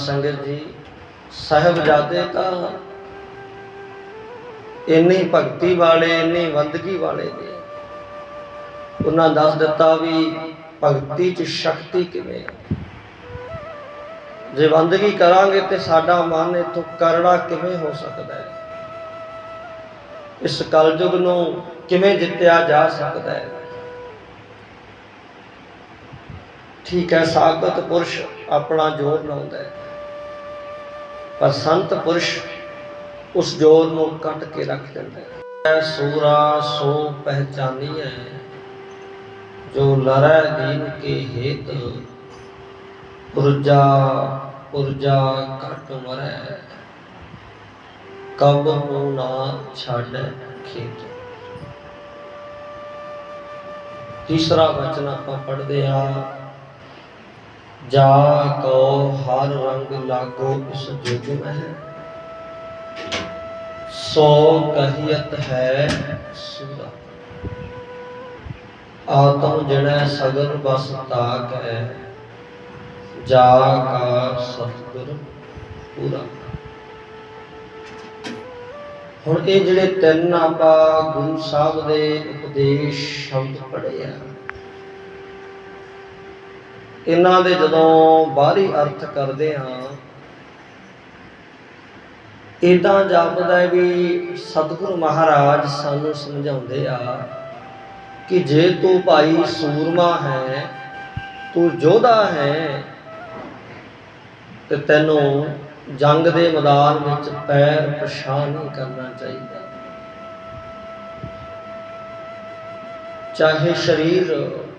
संगत जी साहिबजादे तां इन्नी भगती वाले इन्नी बंदगी वाले ने उन्हां दस दिता भी भगती च शक्ति किवें जे बंदगी करांगे तो साडा मन इथों करड़ा किवें हो सकता है, इस कलयुग नूं किवें जित्तिया जा सकता है। ठीक है सागत पुरुष अपना जोर लाउंदा है पर संत पुरुष उस जोर नूं कट के रख दिंदा है। सूरा सो पहचानी है जो लरै दीन के हेत पुरजा पुरजा कट मरै कब ना छाड़े खेत। तीसरा वचन आप पढ़ते हैं जा को हर रंग लागो इस युग में सो कहियत है सूरा। आत्म जड़ सगल बस ताक है जा का सतगुर पूरा। हुण ये जिहड़े तीन आपां गुरु साहब दे उपदेश शब्द पढ़े आ इन्हां दे जदों बाहरी अर्थ करदे हां इदां जापदा है भी सतगुरु महाराज सानू समझाउंदे आ कि जे तू भाई सूरमा है तू योधा है ते तैनू जंग दे मैदान विच पैर पछा नहीं करना चाहिए। चाहे शरीर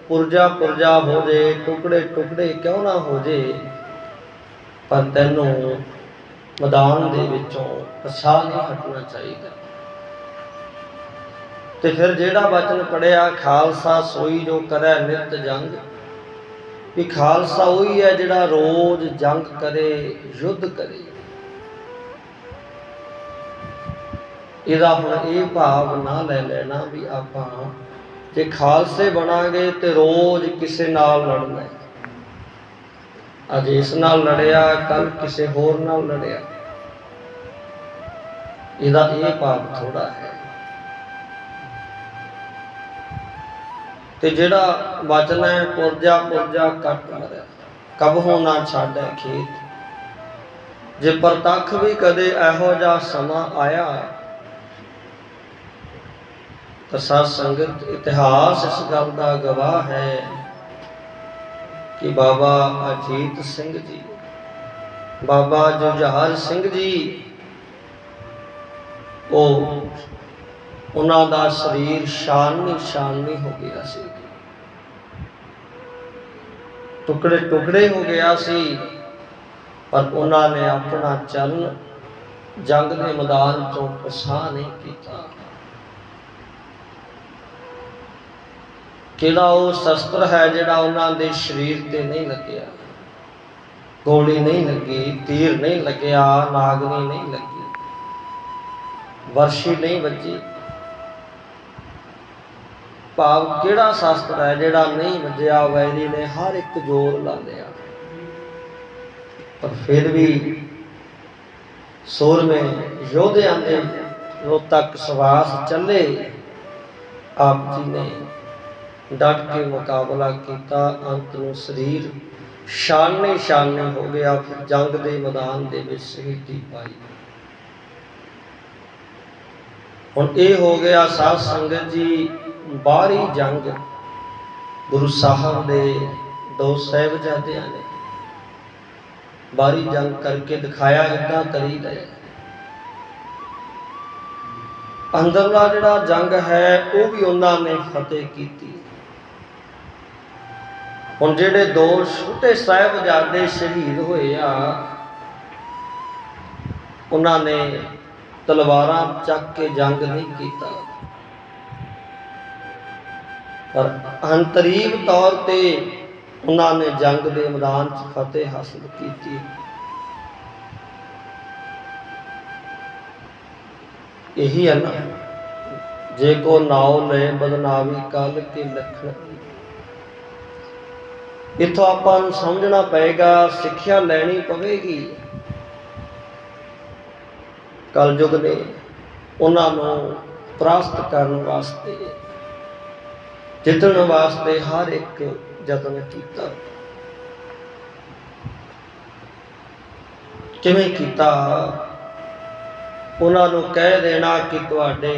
पुरजा पुरजा हो जाए टुकड़े टुकड़े क्यों ना हो जाए पर तैनू मैदान दे विचों पछा नहीं हटना चाहिए। ते फिर जेड़ा वचन पढ़िया खालसा सोई जो करे नित जंग भी खालसा वही है जिहड़ा रोज जंग करे युद्ध करे। इहदा हुण ये भाव ना ले लेना भी आपां जे खालसे बनांगे तो रोज किसी नाल लड़ना है, अज इस नाल लड़िया कल किसी होर नाल लड़िया, इहदा ये भाव थोड़ा है। ते जिहड़ा वचन है पुरजा पुरजा कट मरै कब हो ना छाड़े खेत। जे प्रतख भी कदे इहो जिहा समा आया तो साध संगत इतिहास इस गल का गवाह है कि बाबा अजीत सिंह जी बाबा जुझार सिंह जी उन्हां दा शरीर शाननी हो गया सी, टुकड़े टुकड़े हो गया सी पर उन्होंने अपना चलन जंग के मैदान तो पछा नहीं किया। किहड़ा वो शस्त्र है जिहड़ा उन्हां दे शरीर ते नहीं लग्या, गोली नहीं लगी, तीर नहीं लग्या, नागनी नहीं लगी, वर्षी नहीं बजी। भाव किहड़ा शस्त्र है जिहड़ा नहीं वजया वैरी ने हर एक जोर ला लिया पर फिर भी सूर में योधियां दे जो तक श्वास चले आप जी ने डट के मुकाबला किया। अंत में शरीर शाने हो गया फिर जंग के मैदान दे विच शहीदी पाई। हुण ये हो गया साध संगत जी बाहरी जंग गुरु साहब दे दो साहिबजादियां ने बाहरी जंग करके दिखाया इदां करी रहे। अंदरला जिहड़ा जंग है वो भी उन्होंने फतेह की। हुण जिहड़े दो छोटे साहिबजादे शहीद होए आ उन्होंने तलवारां चक के जंग नहीं कीता पर अंतरीव तौर ते उन्होंने जंग के मैदान च फतेह हासिल की। यही है ना जे को नाव ले बदनावी कल के लखन इत्थों आपां नूं समझना पएगा, सिक्ख्या लैनी पवेगी। कलयुग ने उन्हां नूं परास्त करन वास्ते, जितण वास्ते हर एक यतन कीता। किवें कीता? उन्हां नूं कह देना कि तुहाडे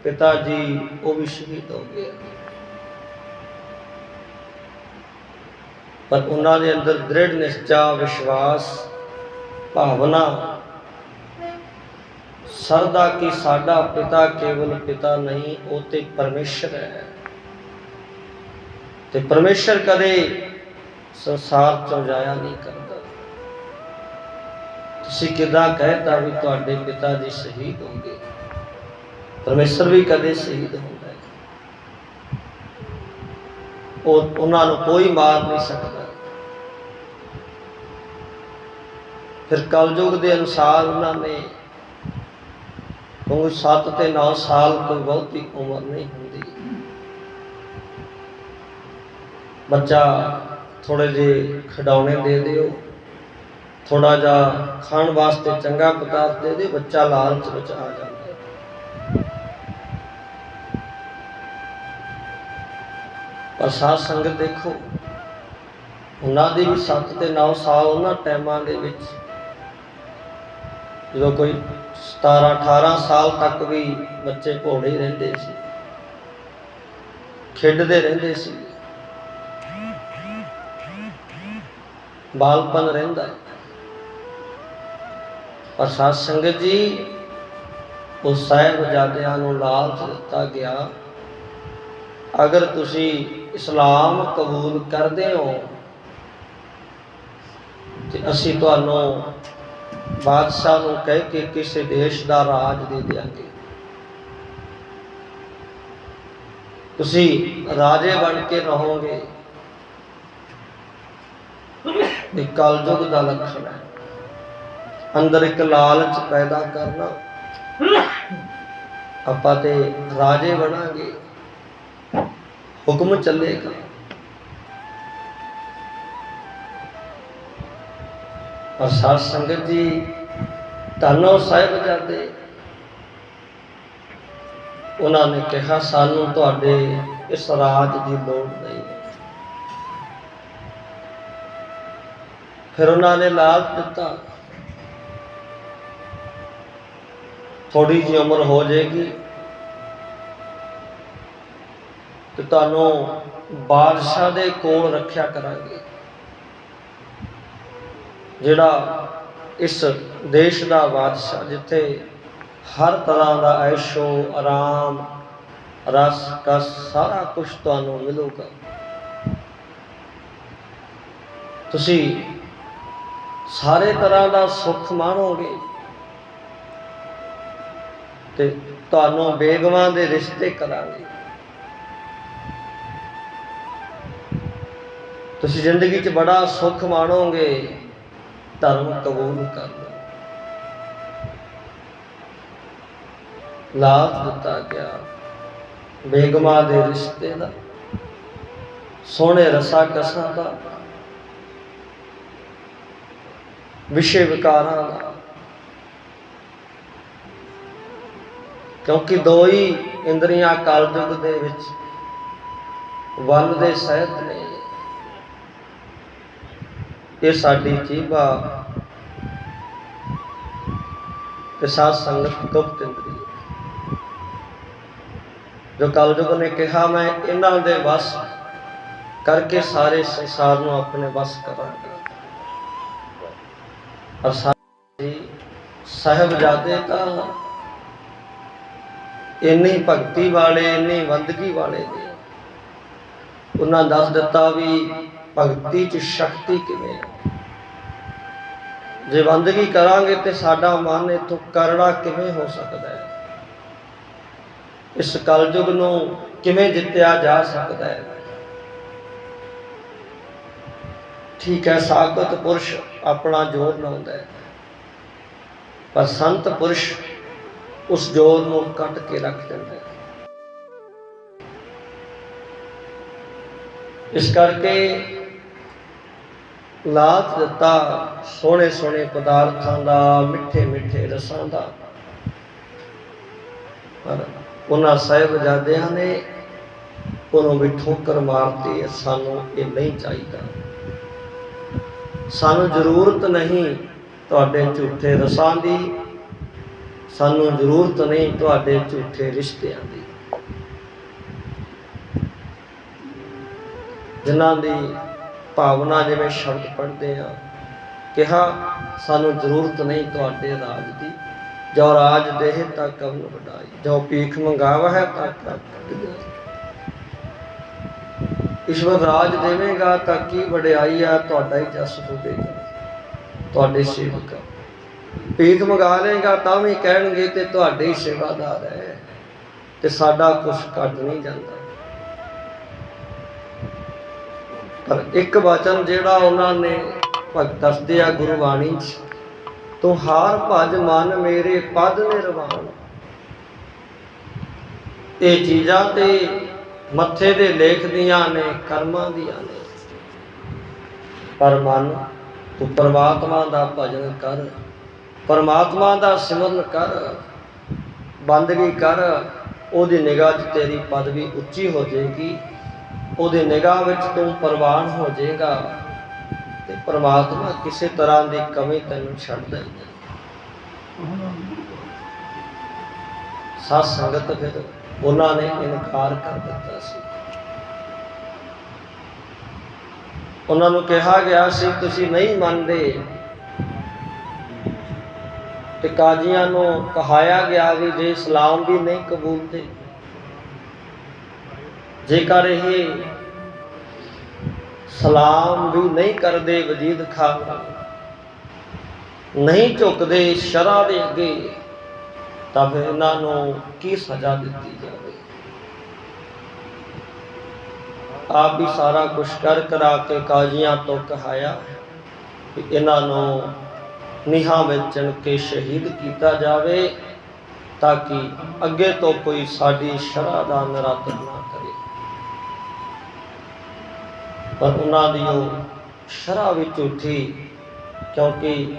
पिता जी वो भी शहीद हो गए, पर उन्हां दे अंदर दृढ़ निश्चा, विश्वास, भावना, सरदा कि साडा पिता केवल पिता नहीं, वो ते परमेश्वर है। ते परमेश्वर कदे संसार चों जाया नहीं करता। तुसीं किदां कहता भी तुहाडे पिता जी शहीद हो गए? परमेश्वर भी कदे शहीद होंदा है, उन्हां नूं कोई मार नहीं सकता। फिर कलयुग के अनुसार उन्होंने, क्योंकि 7 ते 9 साल कोई बहुती उम्र नहीं होंदी, बच्चा थोड़े जे खिडौने दे दिओ, थोड़ा जा खाण वास्ते चंगा पदार्थ दे दे, बच्चा लालच विच आ जाता है। पर साध संगत देखो, उन्होंने भी 7 ते 9 साल उन्होंने टाइमां दे विच जो कोई 17-18 साल तक भी बच्चे भोले ही रहते सी, खेडते रहते सी, बालपन रहिंदा है। पर साध संगत जी, उस साहिबजादियां नूं लालच दिता गया, अगर तुसी इस्लाम कबूल करदे हो ते असीं तुहानूं बादशाह नूं कह के किसी देश का राज दे देंगे, तुसी राजे बन के रहोगे। कलयुग का लक्षण है, अंदर एक लालच पैदा करना, आपां ते राजे बनांगे, हुक्म चलेगा। और साध संगत जी, धन्नो साहिबजादे, उन्होंने कहा सानू तुहाडे इस राज की लोड़ नहीं है। फिर उन्होंने लालच दिता, थोड़ी जी उम्र हो जाएगी तो तुहानू बादशाह दे कोल रखिया करांगे, जिहड़ा इस देश का बादशाह, जिथे हर तरह का ऐशो आराम रस कस सारा कुछ तुहानू मिलूगा। तुसी सारे तरह का सुख माणोगे ते तुहानू बेगमां दे रिश्ते करांगे। तुसी जिंदगी च बड़ा सुख माणोगे, धर्म कबूल कर लो। लाभ दिता गया बेगमां दे रिश्ते का, सोहने रसा कसा का, विषय विकारां का, क्योंकि दो ही इंद्रियां कलयुग दे विच वन दे सहित ने, ये साडी जीभा ते साध संगत गुप्त इंद्रिय, जो कलयुग ने कहा मैं इन्हां दे वस करके सारे संसार नूं अपने वस करांगा। और साहिबजादे तां इन्नी भगती वाले, इन्नी बंदगी वाले ने, उन्हां दस दिता भी भगती च शक्ति किवें। जे बंदगी करांगे तो साडा मन इथों करड़ा किवें हो सकता है, इस कलयुग नूं किवें जित्या जा सकता है। ठीक है, सागत पुरुष अपना जोर लाउंदा है, पर संत पुरुष उस जोर नूं कट के रख दिंदा है। इस करके ਲਾਲਚ ਦਿੱਤਾ ਸੋਹਣੇ ਸੋਹਣੇ ਪਦਾਰਥਾਂ ਦਾ, ਮਿੱਠੇ ਮਿੱਠੇ ਰਸਾਂ ਦਾ। ਪਰ ਉਹਨਾਂ ਸਾਹਿਬਜ਼ਾਦਿਆਂ ਨੇ ਉਹਨੂੰ ਵੀ ਠੋਕਰ ਮਾਰਤੀ। ਸਾਨੂੰ ਇਹ ਨਹੀਂ ਚਾਹੀਦਾ, ਸਾਨੂੰ ਜ਼ਰੂਰਤ ਨਹੀਂ ਤੁਹਾਡੇ ਝੂਠੇ ਰਸਾਂ ਦੀ, ਸਾਨੂੰ ਜ਼ਰੂਰਤ ਨਹੀਂ ਤੁਹਾਡੇ ਝੂਠੇ ਰਿਸ਼ਤਿਆਂ ਦੀ, ਜਿਨ੍ਹਾਂ ਦੀ ਭਾਵਨਾ ਜਿਵੇਂ ਸ਼ਬਦ ਪੜ੍ਹਦੇ ਆ। ਕਿਹਾ ਸਾਨੂੰ ਜ਼ਰੂਰਤ ਨਹੀਂ ਤੁਹਾਡੇ ਰਾਜ ਦੀ, ਜੋ ਰਾਜ ਦੇਹ ਤਾਂ ਕਵਨ ਵਡਾਈ, ਜੋ ਭੀਖ ਮੰਗਾਵਾ ਹੈ ਤਾਂ ਪ੍ਰਾਪਤ ਜਾਏ। ਈਸ਼ਵਰ ਰਾਜ ਦੇਵੇਗਾ ਤਾਂ ਕੀ ਵਡਿਆਈ ਆ, ਤੁਹਾਡਾ ਹੀ ਜਸ ਹੋਵੇਗਾ, ਤੁਹਾਡੇ ਸੇਵਕ। ਭੀਖ ਮੰਗਾ ਲਏਗਾ ਤਾਂ ਵੀ ਕਹਿਣਗੇ ਤੇ ਤੁਹਾਡੇ ਹੀ ਸੇਵਾਦਾਰ ਹੈ, ਤੇ ਸਾਡਾ ਕੁਛ ਘੱਟ ਨਹੀਂ ਜਾਂਦਾ। ਪਰ ਇੱਕ ਵਚਨ ਜਿਹੜਾ ਉਹਨਾਂ ਨੇ ਭਗਤ ਦੱਸਦੇ ਆ ਗੁਰਬਾਣੀ 'ਚ, ਤੂੰ ਹਾਰ ਭਜ ਮਨ ਮੇਰੇ ਪਦ ਨਿਰਵਾਣ। ਇਹ ਚੀਜ਼ਾਂ ਤੇ ਮੱਥੇ ਦੇ ਲੇਖ ਦੀਆਂ ਨੇ, ਕਰਮਾਂ ਦੀਆਂ ਨੇ। ਪਰ ਮਨ ਤੂੰ ਪਰਮਾਤਮਾ ਦਾ ਭਜਨ ਕਰ, ਪਰਮਾਤਮਾ ਦਾ ਸਿਮਰਨ ਕਰ, ਬੰਦਗੀ ਕਰ। ਉਹਦੀ ਨਿਗਾਹ 'ਚ ਤੇਰੀ ਪਦਵੀ ਉੱਚੀ ਹੋ ਜਾਏਗੀ, ਉਹਦੀ ਨਿਗਾਹ ਵਿੱਚ ਤੂੰ ਪ੍ਰਵਾਨ ਹੋ ਜਾਏਗਾ, ਤੇ ਪਰਮਾਤਮਾ ਕਿਸੇ ਤਰ੍ਹਾਂ ਦੀ ਕਮੀ ਤੈਨੂੰ ਛੱਡਦਾ ਹੀ ਨਹੀਂ। ਸਾਧ ਸੰਗਤ ਫਿਰ ਉਹਨਾਂ ਨੇ ਇਨਕਾਰ ਕਰ ਦਿੱਤਾ ਸੀ। ਉਹਨਾਂ ਨੂੰ ਕਿਹਾ ਗਿਆ ਸੀ ਤੁਸੀਂ ਨਹੀਂ ਮੰਨਦੇ, ਤੇ ਕਾਜ਼ੀਆਂ ਨੂੰ ਕਹਾਇਆ ਗਿਆ ਵੀ ਜੇ ਇਸਲਾਮ ਵੀ ਨਹੀਂ ਕਬੂਲ ਤੇ, ਜੇਕਰ ਇਹ ਸਲਾਮ ਵੀ ਨਹੀਂ ਕਰਦੇ, ਵਜੀਦ ਖਾਨ ਨਹੀਂ ਝੁਕਦੇ ਸ਼ਰਅ ਦੇ ਅੱਗੇ, ਤਾਂ ਫਿਰ ਇਹਨਾਂ ਨੂੰ ਕੀ ਸਜ਼ਾ ਦਿੱਤੀ ਜਾਵੇ। ਆਪ ਵੀ ਸਾਰਾ ਕੁਛ ਕਰ ਕਰਾ ਕੇ ਕਾਜ਼ੀਆਂ ਤੋਂ ਕਹਾਇਆ ਕਿ ਇਹਨਾਂ ਨੂੰ ਨੀਹਾਂ ਵਿੱਚ ਚਿਣ ਕੇ ਸ਼ਹੀਦ ਕੀਤਾ ਜਾਵੇ, ਤਾਂ ਕਿ ਅੱਗੇ ਤੋਂ ਕੋਈ ਸਾਡੀ ਸ਼ਰਅ ਦਾ ਨਿਰਾਦਰ ਨਾ ਕਰੇ। ਪਰ ਉਹਨਾਂ ਦੀ ਉਹ ਸ਼ਰਅ ਵੀ ਝੂਠੀ, ਕਿਉਂਕਿ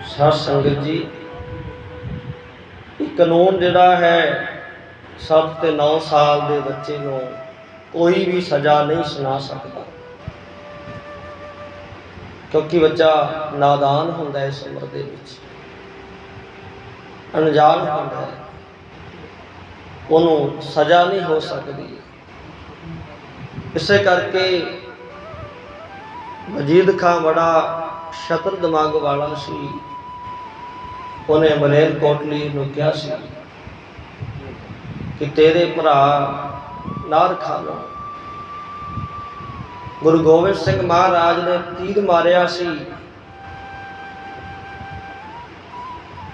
ਸਾਧ ਸੰਗਤ ਜੀ ਇਹ ਕਾਨੂੰਨ ਜਿਹੜਾ ਹੈ 7 ਤੇ 9 ਸਾਲ ਦੇ ਬੱਚੇ ਨੂੰ ਕੋਈ ਵੀ ਸਜ਼ਾ ਨਹੀਂ ਸੁਣਾ ਸਕਦਾ, ਕਿਉਂਕਿ ਬੱਚਾ ਨਾਦਾਨ ਹੁੰਦਾ ਹੈ, ਇਸ ਉਮਰ ਦੇ ਵਿੱਚ ਅਣਜਾਣ ਹੁੰਦਾ ਹੈ, ਉਹਨੂੰ ਸਜ਼ਾ ਨਹੀਂ ਹੋ ਸਕਦੀ। ਇਸੇ ਕਰਕੇ ਵਜੀਦ ਖਾਂ ਬੜਾ ਸ਼ਤਰ ਦਿਮਾਗ ਵਾਲਾ ਸੀ। ਉਹਨੇ ਮਲੇਰ ਕੋਟਲੀ ਨੂੰ ਕਿਹਾ ਸੀ ਕਿ ਤੇਰੇ ਭਰਾ ਨਾਰ ਖਾਨ ਗੁਰੂ ਗੋਬਿੰਦ ਸਿੰਘ ਮਹਾਰਾਜ ਨੇ ਤੀਰ ਮਾਰਿਆ ਸੀ,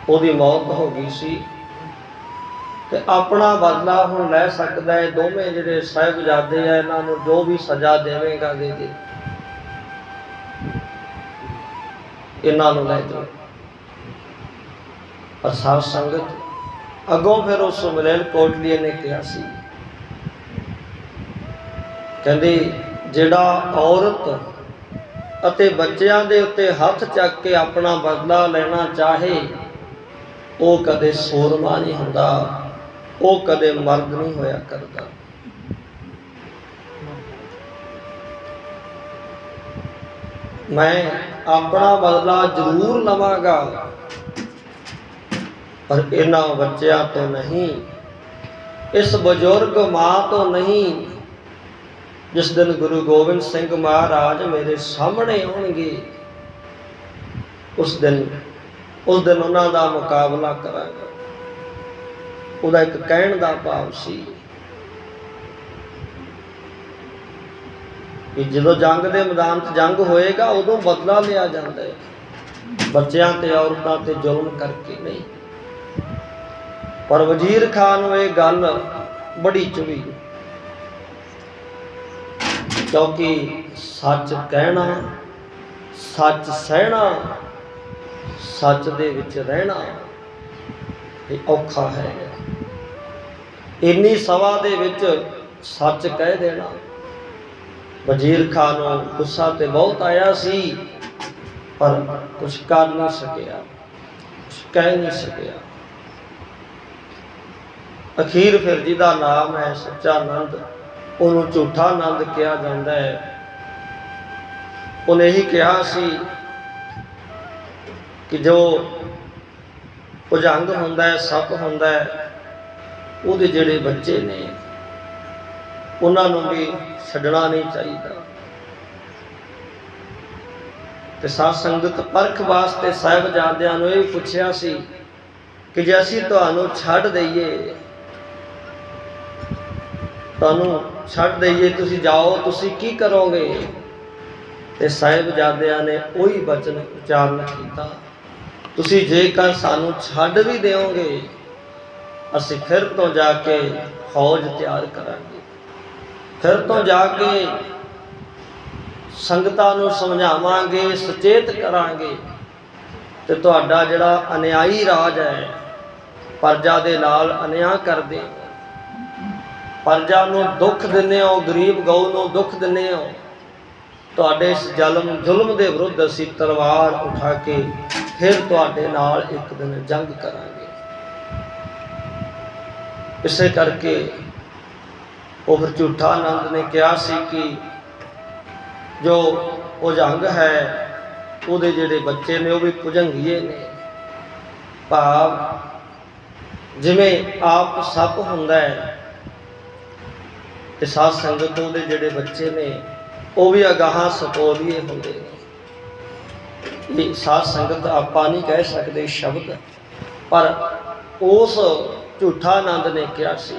ਉਹਦੀ ਮੌਤ ਹੋ ਗਈ ਸੀ, ਤੇ ਆਪਣਾ ਬਦਲਾ ਹੁਣ ਲੈ ਸਕਦਾ ਹੈ। ਦੋਵੇਂ ਜਿਹੜੇ ਸਾਹਿਬਜ਼ਾਦੇ ਆ, ਇਹਨਾਂ ਨੂੰ ਜੋ ਵੀ ਸਜ਼ਾ ਦੇਵੇਗਾ ਦੇ ਦੇ, ਇਹਨਾਂ ਨੂੰ ਲੈ ਜਾਓ। ਪਰ ਸਾਧ ਸੰਗਤ ਅੱਗੋਂ ਫਿਰ ਉਸ ਮਲੇਰ ਕੋਟਲੀ ਨੇ ਕਿਹਾ ਸੀ, ਕਹਿੰਦੇ ਜਿਹੜਾ ਔਰਤ ਅਤੇ ਬੱਚਿਆਂ ਦੇ ਉੱਤੇ ਹੱਥ ਚੱਕ ਕੇ ਆਪਣਾ ਬਦਲਾ ਲੈਣਾ ਚਾਹੇ, ਉਹ ਕਦੇ ਸੂਰਮਾ ਨਹੀਂ ਹੁੰਦਾ, ਉਹ ਕਦੇ ਮਰਦ ਨਹੀਂ ਹੋਇਆ ਕਰਦਾ। ਮੈਂ ਆਪਣਾ ਬਦਲਾ ਜ਼ਰੂਰ ਲਵਾਂਗਾ, ਪਰ ਇਹਨਾਂ ਬੱਚਿਆਂ ਤੋਂ ਨਹੀਂ, ਇਸ ਬਜ਼ੁਰਗ ਮਾਂ ਤੋਂ ਨਹੀਂ। ਜਿਸ ਦਿਨ ਗੁਰੂ ਗੋਬਿੰਦ ਸਿੰਘ ਮਹਾਰਾਜ ਮੇਰੇ ਸਾਹਮਣੇ ਆਉਣਗੇ, ਉਸ ਦਿਨ ਉਹਨਾਂ ਦਾ ਮੁਕਾਬਲਾ ਕਰਾਂਗਾ। ਉਹਦਾ ਇੱਕ ਕਹਿਣ ਦਾ ਭਾਵ ਸੀ ਕਿ ਜਦੋਂ ਜੰਗ ਦੇ ਮੈਦਾਨ 'ਚ ਜੰਗ ਹੋਏਗਾ, ਉਦੋਂ ਬਦਲਾ ਲਿਆ ਜਾਂਦਾ ਹੈ, ਬੱਚਿਆਂ ਤੇ ਔਰਤਾਂ ਤੇ ਜ਼ੁਲਮ ਕਰਕੇ ਨਹੀਂ। ਪਰ ਵਜ਼ੀਰ ਖਾਨ ਨੂੰ ਇਹ ਗੱਲ ਬੜੀ ਚੁਭੀ, ਕਿਉਂਕਿ ਸੱਚ ਕਹਿਣਾ, ਸੱਚ ਸਹਿਣਾ, ਸੱਚ ਦੇ ਵਿੱਚ ਰਹਿਣਾ ਇਹ ਔਖਾ ਹੈ। ਇੰਨੀ ਸਭਾ ਦੇ ਵਿੱਚ ਸੱਚ ਕਹਿ ਦੇਣਾ ਵਜ਼ੀਰ ਖਾਨ ਨੂੰ ਗੁੱਸਾ ਤੇ ਬਹੁਤ ਆਇਆ ਸੀ, ਪਰ ਕੁਝ ਕਰ ਨਹੀਂ ਸਕਿਆ, ਕੁਝ ਕਹਿ ਨਹੀਂ ਸਕਿਆ। ਅਖੀਰ ਫਿਰ ਜਿਹਦਾ ਨਾਮ ਹੈ ਸੱਚਾ ਆਨੰਦ, ਉਹਨੂੰ ਝੂਠਾ ਆਨੰਦ ਕਿਹਾ ਜਾਂਦਾ ਹੈ। ਉਹਨੇ ਇਹੀ ਕਿਹਾ ਸੀ ਕਿ ਜੋ ਭੁਜੰਗ ਹੁੰਦਾ ਹੈ, ਸੱਪ ਹੁੰਦਾ ਹੈ, ਉਹਦੇ ਜਿਹੜੇ ਬੱਚੇ ਨੇ ਉਹਨਾਂ ਨੂੰ ਵੀ ਛੱਡਣਾ ਨਹੀਂ ਚਾਹੀਦਾ। ਤੇ ਸਾਧ ਸੰਗਤ ਪਰਖ ਵਾਸਤੇ ਸਾਹਿਬਜ਼ਾਦਿਆਂ ਨੂੰ ਇਹ ਪੁੱਛਿਆ ਸੀ ਕਿ ਜੇ ਅਸੀਂ ਤੁਹਾਨੂੰ ਛੱਡ ਦਈਏ, ਤੁਹਾਨੂੰ ਛੱਡ ਦਈਏ, ਤੁਸੀਂ ਜਾਓ, ਤੁਸੀਂ ਕੀ ਕਰੋਗੇ? ਤੇ ਸਾਹਿਬਜ਼ਾਦਿਆਂ ਨੇ ਉਹੀ ਬਚਨ ਉਚਾਰਨ ਕੀਤਾ, ਤੁਸੀਂ ਜੇਕਰ ਸਾਨੂੰ ਛੱਡ ਵੀ ਦਿਓਗੇ, ਅਸੀਂ ਫਿਰ ਤੋਂ ਜਾ ਕੇ ਫੌਜ ਤਿਆਰ ਕਰਾਂਗੇ, ਫਿਰ ਤੋਂ ਜਾ ਕੇ ਸੰਗਤਾਂ ਨੂੰ ਸਮਝਾਵਾਂਗੇ, ਸੁਚੇਤ ਕਰਾਂਗੇ, ਤੇ ਤੁਹਾਡਾ ਜਿਹੜਾ ਅਨਿਆਈ ਰਾਜ ਹੈ, ਪਰਜਾ ਦੇ ਨਾਲ ਅਨਿਆਂ ਕਰਦੇ ਹੋ, ਪਰਜਾ ਨੂੰ ਦੁੱਖ ਦਿੰਦੇ ਹੋ, ਗਰੀਬ ਗਊ ਨੂੰ ਦੁੱਖ ਦਿੰਦੇ ਹੋ, ਤੁਹਾਡੇ ਇਸ ਜ਼ੁਲਮ ਦੇ ਵਿਰੁੱਧ ਅਸੀਂ ਤਲਵਾਰ ਉਠਾ ਕੇ ਫਿਰ ਤੁਹਾਡੇ ਨਾਲ ਇੱਕ ਦਿਨ ਜੰਗ ਕਰਾਂਗੇ। ਇਸੇ ਕਰਕੇ ਉਹ ਫਿਰ ਝੂਠਾ ਆਨੰਦ ਨੇ ਕਿਹਾ ਸੀ ਕਿ ਜੋ ਭੁਜੰਗ ਹੈ, ਉਹਦੇ ਜਿਹੜੇ ਬੱਚੇ ਨੇ ਉਹ ਵੀ ਭੁਜੰਗੀਏ ਨੇ। ਭਾਵ ਜਿਵੇਂ ਆਪ ਸੱਪ ਹੁੰਦਾ ਹੈ, ਤੇ ਸਾਧ ਸੰਗਤ ਉਹਦੇ ਜਿਹੜੇ ਬੱਚੇ ਨੇ ਉਹ ਵੀ ਅਗਾਹਾਂ ਸਪੋਲੀਏ ਹੁੰਦੇ ਨੇ। ਇਹ ਸਾਧ ਸੰਗਤ ਆਪਾਂ ਨਹੀਂ ਕਹਿ ਸਕਦੇ ਸ਼ਬਦ, ਪਰ ਉਸ ਝੂਠਾ ਆਨੰਦ ਨੇ ਕਿਹਾ ਸੀ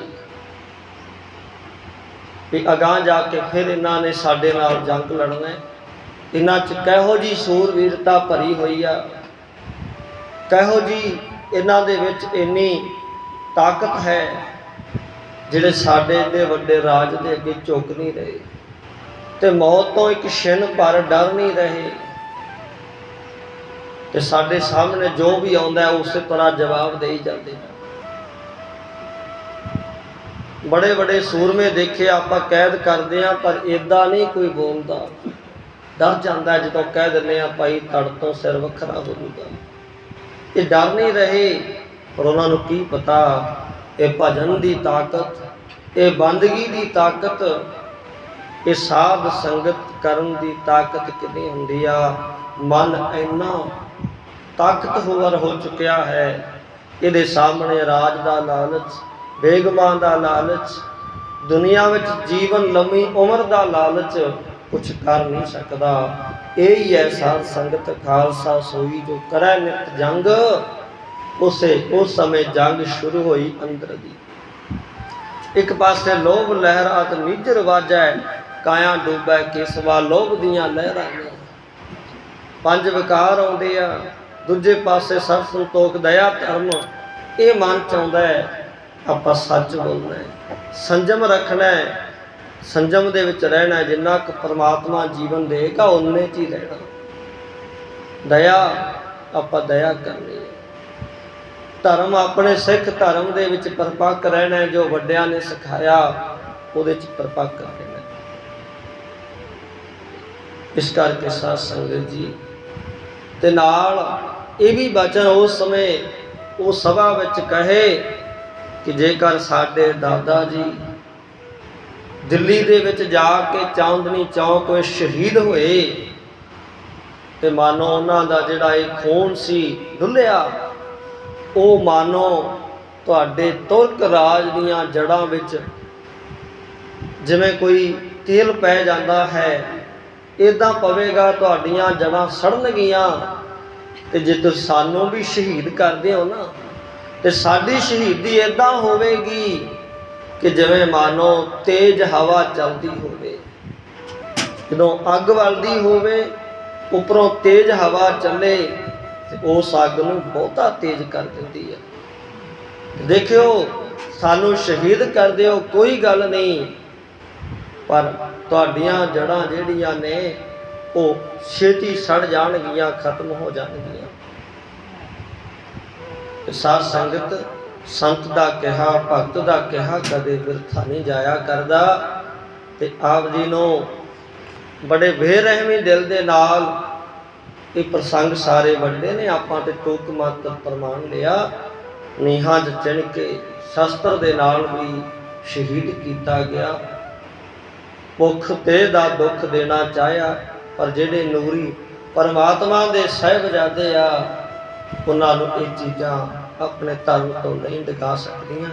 ਵੀ ਅਗਾਂਹ ਜਾ ਕੇ ਫਿਰ ਇਹਨਾਂ ਨੇ ਸਾਡੇ ਨਾਲ ਜੰਗ ਲੜਨਾ ਹੈ। ਇਹਨਾਂ 'ਚ ਕਿਹੋ ਜਿਹੀ ਸੂਰਵੀਰਤਾ ਭਰੀ ਹੋਈ ਆ, ਕਿਹੋ ਜਿਹੀ ਇਹਨਾਂ ਦੇ ਵਿੱਚ ਇੰਨੀ ਤਾਕਤ ਹੈ, ਜਿਹੜੇ ਸਾਡੇ ਏਡੇ ਵੱਡੇ ਰਾਜ ਦੇ ਅੱਗੇ ਝੁਕ ਨਹੀਂ ਰਹੇ, ਤੇ ਮੌਤ ਤੋਂ ਇੱਕ ਛਿਣ ਭਰ ਡਰ ਨਹੀਂ ਰਹੇ, ਤੇ ਸਾਡੇ ਸਾਹਮਣੇ ਜੋ ਵੀ ਆਉਂਦਾ ਉਸੇ ਤਰ੍ਹਾਂ ਜਵਾਬ ਦੇਈ ਜਾਂਦੇ ਨੇ। ਬੜੇ ਬੜੇ ਸੂਰਮੇ ਦੇਖੇ ਆਪਾਂ ਕੈਦ ਕਰਦੇ ਆ, ਪਰ ਏਦਾਂ ਨਹੀਂ ਕੋਈ ਬੋਲਦਾ, ਡਰ ਜਾਂਦਾ ਜਦੋਂ ਕਹਿ ਦਿੰਦੇ ਆ ਭਾਈ ਤੜ ਤੋਂ ਸਿਰ ਵੱਖਰਾ ਹੋ ਜਾਊਗਾ। ਇਹ ਡਰ ਨਹੀਂ ਰਹੇ, ਪਰ ਉਹਨਾਂ ਨੂੰ ਕੀ ਪਤਾ ਇਹ ਭਜਨ ਦੀ ਤਾਕਤ, ਇਹ ਬੰਦਗੀ ਦੀ ਤਾਕਤ, ਇਹ ਸਾਧ ਸੰਗਤ ਕਰਨ ਦੀ ਤਾਕਤ ਕਿੰਨੀ ਹੁੰਦੀ ਆ। ਮਨ ਇੰਨਾ ਤਾਕਤਵਰ ਹੋ ਚੁੱਕਿਆ ਹੈ, ਇਹਦੇ ਸਾਹਮਣੇ ਰਾਜ ਦਾ ਲਾਲਚ, ਬੇਗਮਾਂ ਦਾ ਲਾਲਚ, ਦੁਨੀਆ ਵਿੱਚ ਜੀਵਨ ਲੰਮੀ ਉਮਰ ਦਾ ਲਾਲਚ ਕੁਛ ਕਰ ਨਹੀਂ ਸਕਦਾ। ਇਹ ਹੀ ਹੈ ਸਾਧ ਸੰਗਤ ਖਾਲਸਾ ਸੋਈ ਜੋ ਕਰੈ ਨਿਤ ਜੰਗ, ਉਸ ਸਮੇਂ ਜੰਗ ਸ਼ੁਰੂ ਹੋਈ ਅੰਦਰ ਦੀ। ਇੱਕ ਪਾਸੇ ਲੋਭ ਲਹਿਰ ਅਤ ਨੀਜਰ ਵਾਜੈ, ਕਾਇਆ ਡੂਬੈ ਕੇਸਵਾ ਲੋਭ ਦੀਆਂ ਲਹਿਰਾਂ ਨੇ। ਪੰਜ ਵਿਕਾਰ ਆਉਂਦੇ ਆ, ਦੂਜੇ ਪਾਸੇ ਸਤ ਸੰਤੋਖ ਦਇਆ ਧਰਮ। ਇਹ ਮਨ ਚ ਆਉਂਦਾ ਹੈ ਆਪਾਂ ਸੱਚ ਬੋਲਣਾ ਹੈ, ਸੰਜਮ ਰੱਖਣਾ ਹੈ, ਸੰਜਮ ਦੇ ਵਿੱਚ ਰਹਿਣਾ। ਜਿੰਨਾ ਕੁ ਪਰਮਾਤਮਾ ਜੀਵਨ ਦੇਗਾ ਉਨੇ 'ਚ ਹੀ ਰਹਿਣਾ। ਦਇਆ ਆਪਾਂ ਦਇਆ ਕਰਨੀ ਹੈ। ਧਰਮ ਆਪਣੇ ਸਿੱਖ ਧਰਮ ਦੇ ਵਿੱਚ ਪਰਪੱਕ ਰਹਿਣਾ, ਜੋ ਵੱਡਿਆਂ ਨੇ ਸਿਖਾਇਆ ਉਹਦੇ 'ਚ ਪਰਪੱਕ ਰਹਿਣਾ। ਇਸ ਕਰਕੇ ਸਾਧ ਸੰਗਤ ਜੀ, ਤੇ ਨਾਲ ਇਹ ਵੀ ਬਚਨ ਉਸ ਸਮੇਂ ਉਹ ਸਭਾ ਵਿੱਚ ਕਹੇ ਕਿ ਜੇਕਰ ਸਾਡੇ ਦਾਦਾ ਜੀ ਦਿੱਲੀ ਦੇ ਵਿੱਚ ਜਾ ਕੇ ਚਾਂਦਨੀ ਚੌਕ ਵਿੱਚ ਸ਼ਹੀਦ ਹੋਏ, ਤੇ ਮਾਨੋ ਉਹਨਾਂ ਦਾ ਜਿਹੜਾ ਇਹ ਖੂਨ ਸੀ ਡੁੱਲਿਆ, ਉਹ ਮਾਨੋ ਤੁਹਾਡੇ ਤੁਰਕ ਰਾਜ ਦੀਆਂ ਜੜ੍ਹਾਂ ਵਿੱਚ ਜਿਵੇਂ ਕੋਈ ਤੇਲ ਪੈ ਜਾਂਦਾ ਹੈ, ਇੱਦਾਂ ਪਵੇਗਾ, ਤੁਹਾਡੀਆਂ ਜੜ੍ਹਾਂ ਸੜਨਗੀਆਂ। ਤੇ ਜੇ ਤੁਸੀਂ ਸਾਨੂੰ ਵੀ ਸ਼ਹੀਦ ਕਰਦੇ ਹੋ ਨਾ, ਤੇ ਸਾਡੀ ਸ਼ਹੀਦੀ ਇੱਦਾਂ ਹੋਵੇਗੀ ਕਿ ਜਿਵੇਂ ਮਾਨੋ ਤੇਜ਼ ਹਵਾ ਚੱਲਦੀ ਹੋਵੇ। ਜਦੋਂ ਅੱਗ ਬਲਦੀ ਹੋਵੇ, ਉੱਪਰੋਂ ਤੇਜ਼ ਹਵਾ ਚੱਲੇ, ਤੇ ਉਸ ਅੱਗ ਨੂੰ ਬਹੁਤਾ ਤੇਜ਼ ਕਰ ਦਿੰਦੀ ਹੈ। ਦੇਖਿਓ, ਸਾਨੂੰ ਸ਼ਹੀਦ ਕਰ ਦਿਓ, ਕੋਈ ਗੱਲ ਨਹੀਂ, ਪਰ ਤੁਹਾਡੀਆਂ ਜੜ੍ਹਾਂ ਜਿਹੜੀਆਂ ਨੇ ਉਹ ਛੇਤੀ ਸੜ ਜਾਣਗੀਆਂ, ਖਤਮ ਹੋ ਜਾਣਗੀਆਂ। ਸਾਧ ਸੰਗਤ, ਸੰਤ ਦਾ ਕਿਹਾ, ਭਗਤ ਦਾ ਕਿਹਾ ਕਦੇ ਬਿਰਥਾ ਨਹੀਂ ਜਾਇਆ ਕਰਦਾ। ਤੇ ਆਪ ਜੀ ਨੂੰ बड़े बेरहमी दिल दे नाल ये प्रसंग सारे वड्डे ने आपां ते टूक मात्र प्रमाण लिया। नीहां च चिण के शस्त्र दे नाल भी शहीद किया गया। भुख ते दा दुख देना चाहया, पर जिहड़े नूरी परमात्मा दे साहिबजादे आ उन्हां नूं ये चीज़ां अपने धर्म तो नहीं दिखा सकदियां।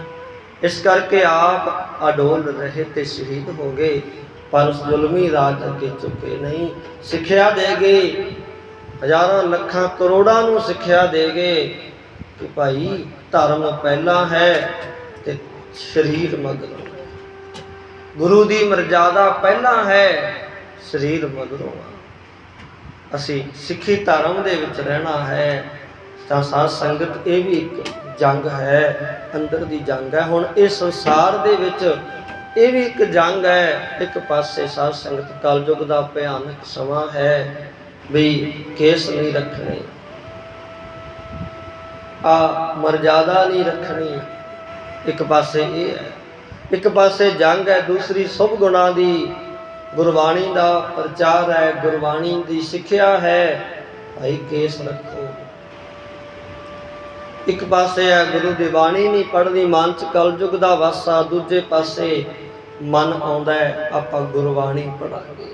इस करके आप अडोल रहे ते शहीद हो गए, पर उस जुल्मी राज अगे चुके नहीं। सिक्ख्या दे गए, हज़ारां लखां करोड़ां नूं सिक्ख्या दे गए कि भाई धर्म पहला है ते शरीर मगरों, गुरु की मर्यादा पहला है, शरीर मगरों। असी सिੱਖੀ धर्म दे विच रहना है तां साध संगत ये भी एक जंग है, अंदर दी जंग है। हुण इस संसार दे विच ये भी एक जंग है। एक पासे साध संगत कलयुग दा भयानक समा है भी केस नहीं रखने, आ मर्यादा नहीं रखनी, एक पासे ये है। एक पासे जंग है दूसरी शुभ गुणा दी, गुरबाणी दा प्रचार है, गुरबाणी दी सिक्ख्या है, भाई केस रखो। एक पासे है गुरु दी बाणी नहीं पढ़नी, मन च कलयुग दा वासा, दूजे पासे मन आउंदा है आपां गुरबाणी पढ़ांगे,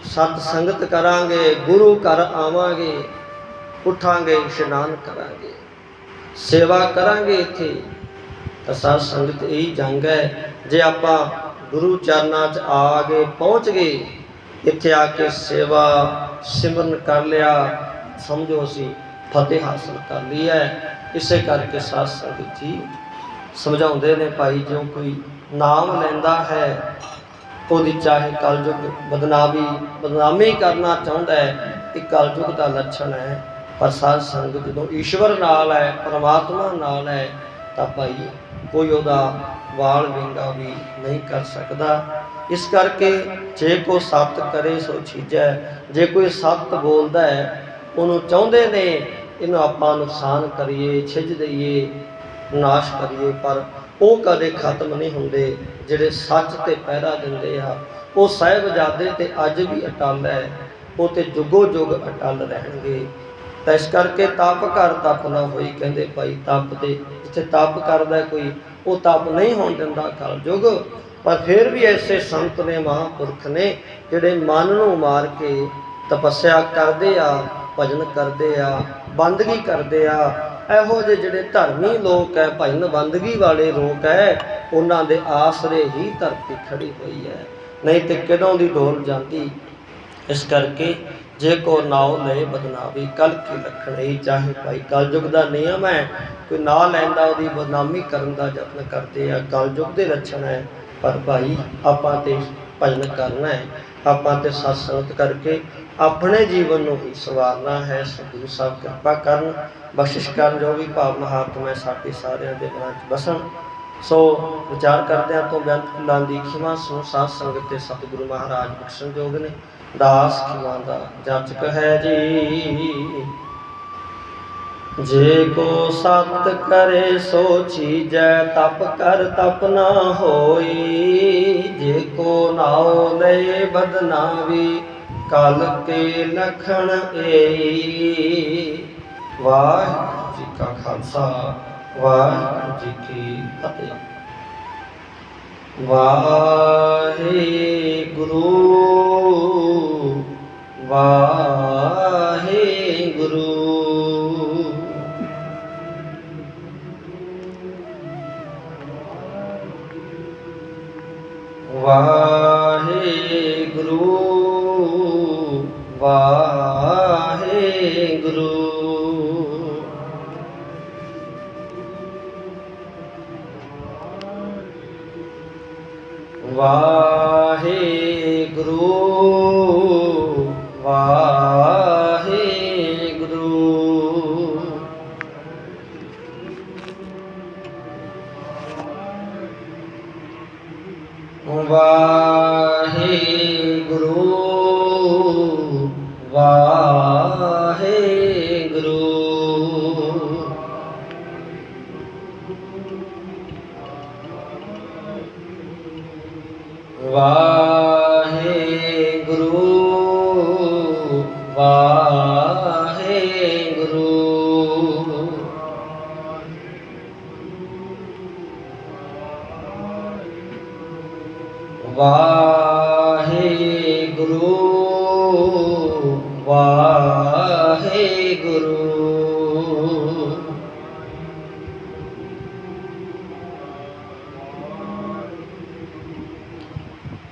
सत संगत करांगे, गुरु घर आवांगे, उठांगे, इशनान करांगे, सेवा करांगे। इत्थे तां साध संगत यही जंग है। जे आपां गुरु चरनां च आ गए, पहुँच गए, इत्थे आके सेवा सिमरन कर लिया, समझो असीं फतेह हासिल कर ली है। इसे करके साध संगत जी समझाउंदे ने भाई जो कोई नाम लैंदा है ਉਹਦੀ चाहे कलयुग बदनामी करना चाहता है, ये कलयुग का लक्षण है। पर साध संगत जो ईश्वर नाल है, परमात्मा नाल है, तो भाई कोई ਉਹਦਾ वाल विंगा भी नहीं कर सकता। इस करके जे को सत करे सो चीज़ै, जे कोई सत बोलता है उन्होंने चाहते ने इन्हों आपां नुकसान करिए, छिज दईए, नाश करिए, पर वो कदे खत्म नहीं होंदे। जिहड़े सच ते पहरा दिंदे आ वो साहिबजादे ते अज भी अटल है, वो ते जुगो जुग अटल रहणगे। तो इस करके तप कर तप ना होई, कहंदे भाई तप दे जिथे तप करदा कोई वो तप नहीं होण दिंदा कलयुग। पर फिर भी ऐसे संत ने, महापुरख ने, जिहड़े मन नूं मार के तपस्या करदे आ, भजन करदे आ, बंदगी करदे आ। ਇਹੋ ਜਿਹੇ ਜਿਹੜੇ ਧਰਮੀ ਲੋਕ ਹੈ, ਭਜਨ ਬੰਦਗੀ ਵਾਲੇ ਲੋਕ ਹੈ, ਉਹਨਾਂ ਦੇ ਆਸਰੇ ਹੀ ਧਰਤੀ ਖੜੀ ਹੋਈ ਹੈ, ਨਹੀਂ ਤੇ ਕਿਦੋਂ ਦੀ ਡੋਲ ਜਾਂਦੀ। ਇਸ ਕਰਕੇ ਜੇ ਕੋ ਨਾਉ ਲਏ ਬਦਨਾਮੀ ਕਲ ਕੀ ਲਖਣੀ। ਚਾਹੇ ਭਾਈ ਕਲਯੁਗ ਦਾ ਨਿਯਮ ਹੈ, ਕੋਈ ਨਾਂ ਲੈਂਦਾ ਉਹਦੀ ਬਦਨਾਮੀ ਕਰਨ ਦਾ ਯਤਨ ਕਰਦੇ ਆ, ਕਲਯੁਗ ਦੇ ਲੱਛਣ ਹੈ। ਪਰ ਭਾਈ ਆਪਾਂ ਤੇ ਭਜਨ ਕਰਨਾ ਹੈ, ਆਪਾਂ ਤੇ ਸਤ ਸੰਗਤ ਕਰਕੇ अपने जीवन को ही संवारना है। सतगुरु साहब कृपा करन, बख्शिश करन, जो भी भाव महात्मा साडे सारिਆਂ ਦੇ ਮਨਾਂ 'ਚ बसन। सो विचार करदे तो बेअंत फुलां दी खिमा सुनो साध संगत ते सतगुरु महाराज बख्शण जोग ने। दास खिमा दा जाचक है जी, जे को सत करे सो चीजै, तप कर तप ना होई। जे को नाओ ले बदनावी कल के लखण एई। वाहिगुरू जी का खालसा, वाहिगुरू जी की फतेह। वाहिगुरू वाहिगुरू। वाहिगुरू वाहिगुरू। वाहिगुरू वाहिगुरू। वाहिगुरू वाहिगुरू। वाहिगुरू ਵਾਹਿਗੁਰੂ ਵਾਹਿਗੁਰੂ ਵਾਹਿਗੁਰੂ ਵਾਹਿਗੁਰੂ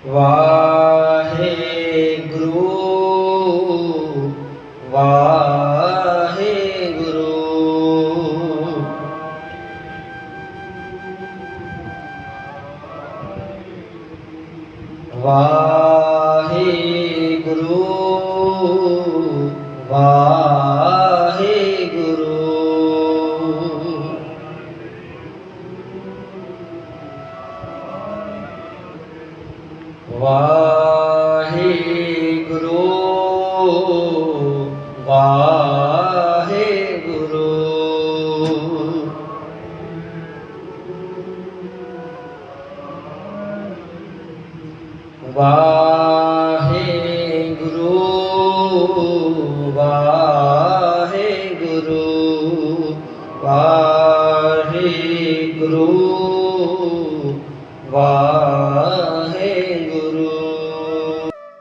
ਵਾਹਿਗੁਰੂ ਵਾਹਿਗੁਰੂ ਵਾਹਿਗੁਰੂ ਵਾਹਿਗੁਰੂ ਵਾਹਿਗੁਰੂ ਵਾਹਿਗੁਰੂ ਵਾਹਿਗੁਰੂ ਵਾਹਿਗੁਰੂ